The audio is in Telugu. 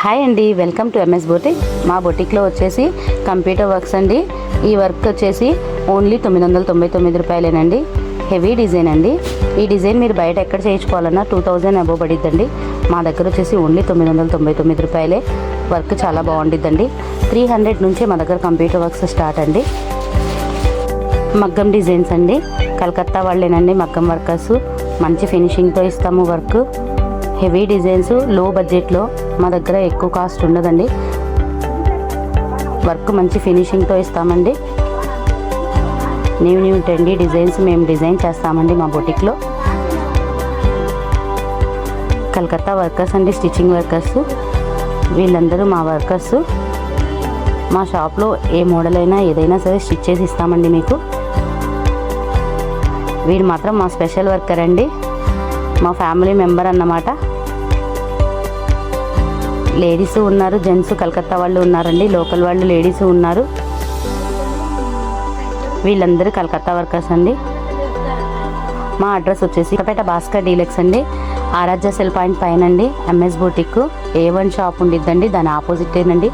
హాయ్ అండి, వెల్కమ్ టు ఎంఎస్ బొటిక్. మా బొటిక్లో వచ్చేసి కంప్యూటర్ వర్క్స్ అండి. ఈ వర్క్ వచ్చేసి ఓన్లీ 999 రూపాయలేనండి. హెవీ డిజైన్ అండి. ఈ డిజైన్ మీరు బయట ఎక్కడ చేయించుకోవాలన్నా 2000 అబోవ్ పడిద్దండి. మా దగ్గర వచ్చేసి ఓన్లీ 999 రూపాయలే. వర్క్ చాలా బాగుండిద్దండి. 300 నుంచే మా దగ్గర కంప్యూటర్ వర్క్స్ స్టార్ట్ అండి. మగ్గం డిజైన్స్ అండి. కలకత్తా వాళ్ళేనండి మగ్గం వర్కర్స్. మంచి ఫినిషింగ్తో ఇస్తాము వర్క్. హెవీ డిజైన్స్ లో బడ్జెట్లో, మా దగ్గర ఎక్కువ కాస్ట్ ఉండదండి. వర్క్ మంచి ఫినిషింగ్తో ఇస్తామండి. న్యూ ట్రెండీ డిజైన్స్ మేము డిజైన్ చేస్తామండి మా బొటిక్లో. కలకత్తా వర్కర్స్ అండి, స్టిచ్చింగ్ వర్కర్స్. వీళ్ళందరూ మా వర్కర్స్. మా షాప్లో ఏ మోడల్ అయినా ఏదైనా సరే స్టిచ్ చేసి ఇస్తామండి మీకు. వీడు మాత్రం మా స్పెషల్ వర్కర్ అండి, మా ఫ్యామిలీ మెంబర్ అన్నమాట. లేడీస్ ఉన్నారు, జెంట్స్ కలకత్తా వాళ్ళు ఉన్నారండి, లోకల్ వాళ్ళు లేడీస్ ఉన్నారు. వీళ్ళందరూ కలకత్తా వర్కర్స్ అండి. మా అడ్రస్ వచ్చేసి కొత్తపేట భాస్కర్ డీలక్స్ అండి, ఆరాధ్య సెల్ పాయింట్ పైన అండి. ఎంఎస్ బొటిక్ A1 షాప్ ఉండిద్దండి, దాని ఆపోజిటేనండి.